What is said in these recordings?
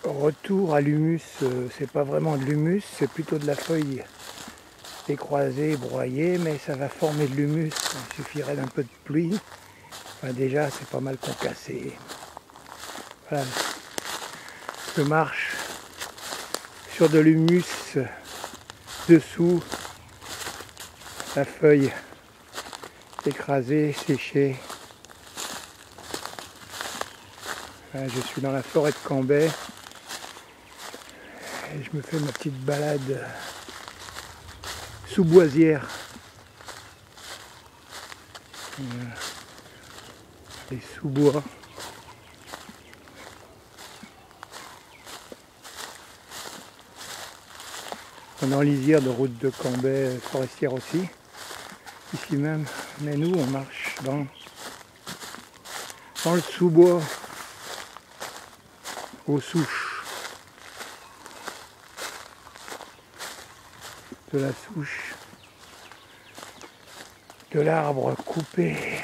Retour à l'humus, c'est pas vraiment de l'humus, c'est plutôt de la feuille écrasée, broyée, mais ça va former de l'humus. Il suffirait d'un peu de pluie. Enfin, déjà, c'est pas mal concassé. Voilà. Je marche sur de l'humus dessous la feuille écrasée, séchée. Voilà, je suis dans la forêt de Cambrai. Et je me fais ma petite balade sous boisière. Les sous-bois. On est en lisière de route de Cambrai forestière aussi, ici même. Mais nous, on marche dans le sous-bois, aux souches. De la souche de l'arbre coupé.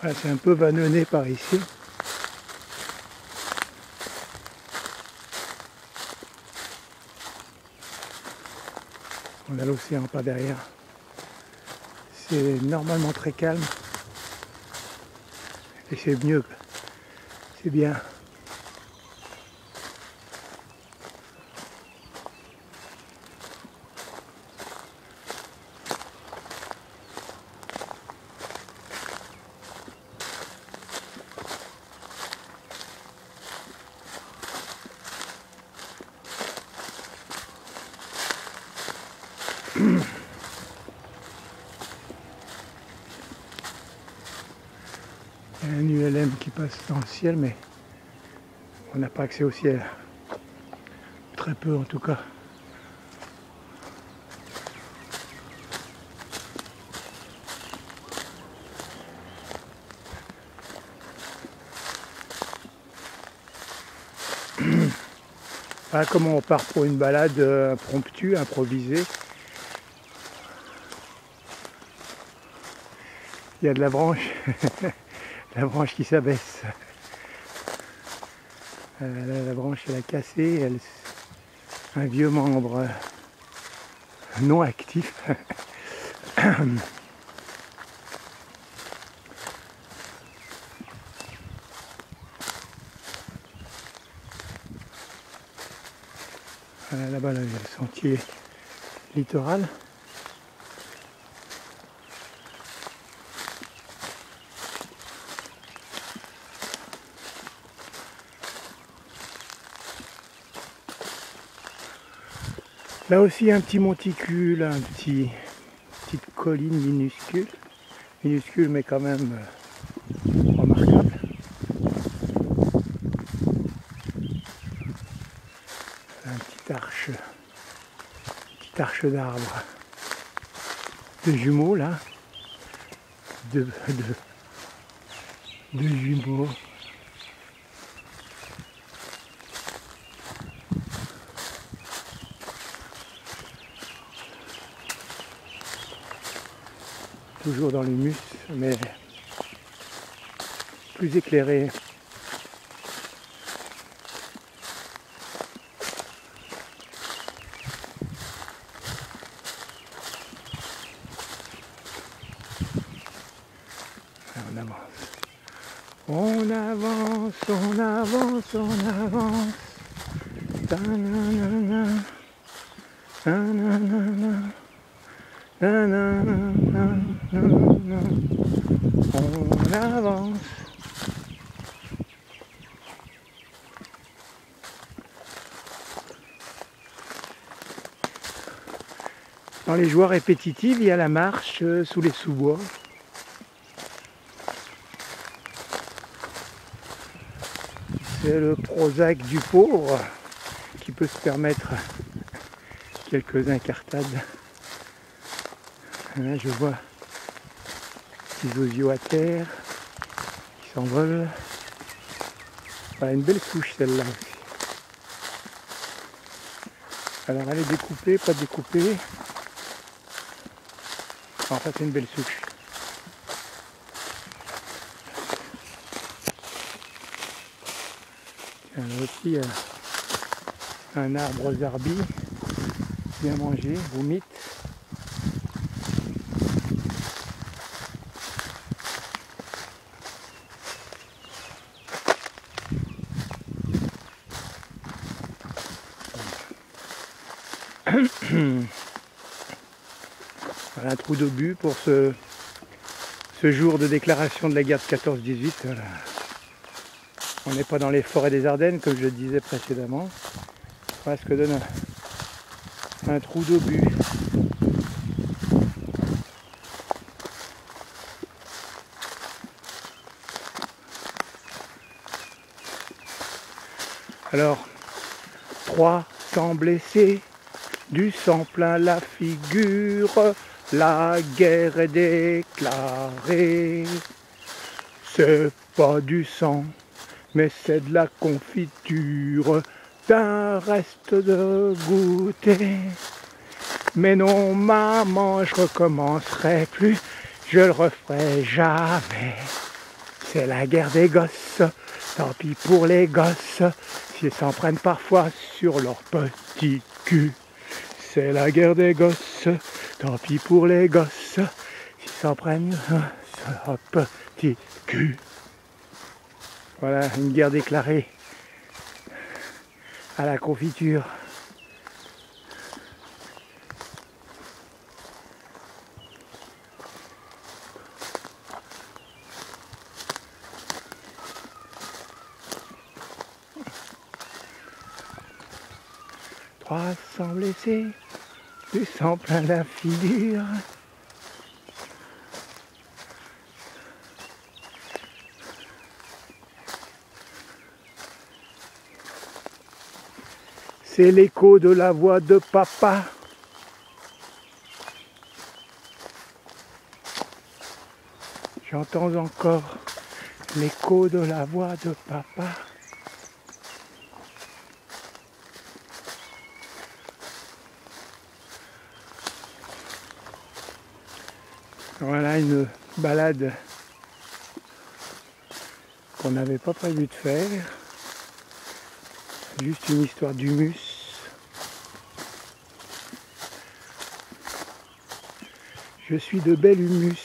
Voilà, c'est un peu vannonné par ici. On a l'océan pas derrière. C'est normalement très calme. Et c'est mieux. C'est bien. Il y a un ULM qui passe dans le ciel, mais on n'a pas accès au ciel. Très peu en tout cas. Voilà comment on part pour une balade impromptue, improvisée. Il y a de la branche, la branche qui s'abaisse. La branche elle a cassé, un vieux membre non actif. Voilà, là-bas, là, il y a le sentier littoral. Là aussi un petit monticule, petite colline minuscule mais quand même remarquable. Un petite arche d'arbre, de jumeaux là, de jumeaux. Toujours dans l'humus, mais plus éclairé. On avance. On avance, on avance, on avance. Ta-na-na-na. Ta-na-na-na. Ta-na-na-na. On avance. Dans les joies répétitives, il y a la marche sous les sous-bois. C'est le Prozac du pauvre qui peut se permettre quelques incartades. Là, je vois des osios à terre qui s'envolent. Voilà, une belle souche celle-là aussi. Alors elle est découpée, pas découpée. Enfin, c'est une belle souche. Tiens, là aussi, un arbre zarbi, bien mangé, voumite. Voilà un trou d'obus pour ce jour de déclaration de la guerre de 14-18. Voilà. On n'est pas dans les forêts des Ardennes, comme je le disais précédemment. Voilà ce que donne un trou d'obus. Alors, 300 blessés, du sang plein la figure, la guerre est déclarée. C'est pas du sang, mais c'est de la confiture, d'un reste de goûter. Mais non, maman, je recommencerai plus, je le referai jamais. C'est la guerre des gosses, tant pis pour les gosses, s'ils s'en prennent parfois sur leur petit cul. C'est la guerre des gosses, tant pis pour les gosses, s'ils s'en prennent sur leur petit cul. Voilà, une guerre déclarée à la confiture. « 300 blessés, du sang plein la figure. » C'est l'écho de la voix de papa. J'entends encore l'écho de la voix de papa. Voilà une balade qu'on n'avait pas prévu de faire. Juste une histoire d'humus. Je suis de bel humus.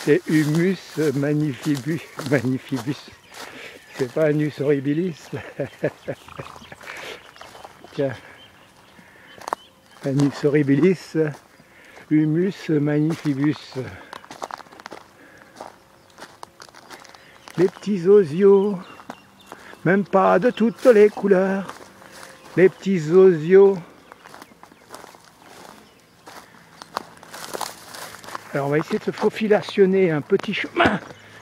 C'est humus magnifibus. C'est pas Anus horribilis. Tiens. Anus horribilis, humus magnifibus. Les petits osios, même pas de toutes les couleurs. Les petits osios. Alors on va essayer de se faufilationner un petit chemin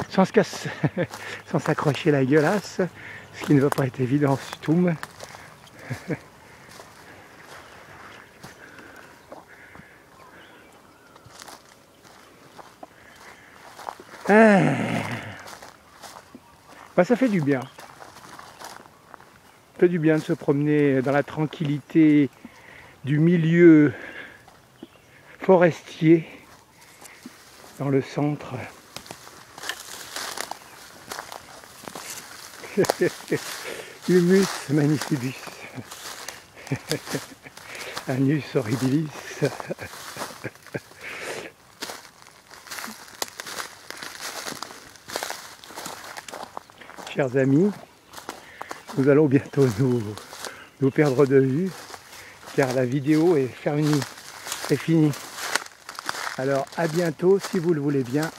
sans se casser, sans s'accrocher la gueulasse, ce qui ne va pas être évident du tout. Bah, ça fait du bien. Ça fait du bien de se promener dans la tranquillité du milieu forestier dans le centre. Humus magnifibus. Anus horribilis. Chers amis, nous allons bientôt nous perdre de vue car la vidéo est finie. Alors à bientôt si vous le voulez bien.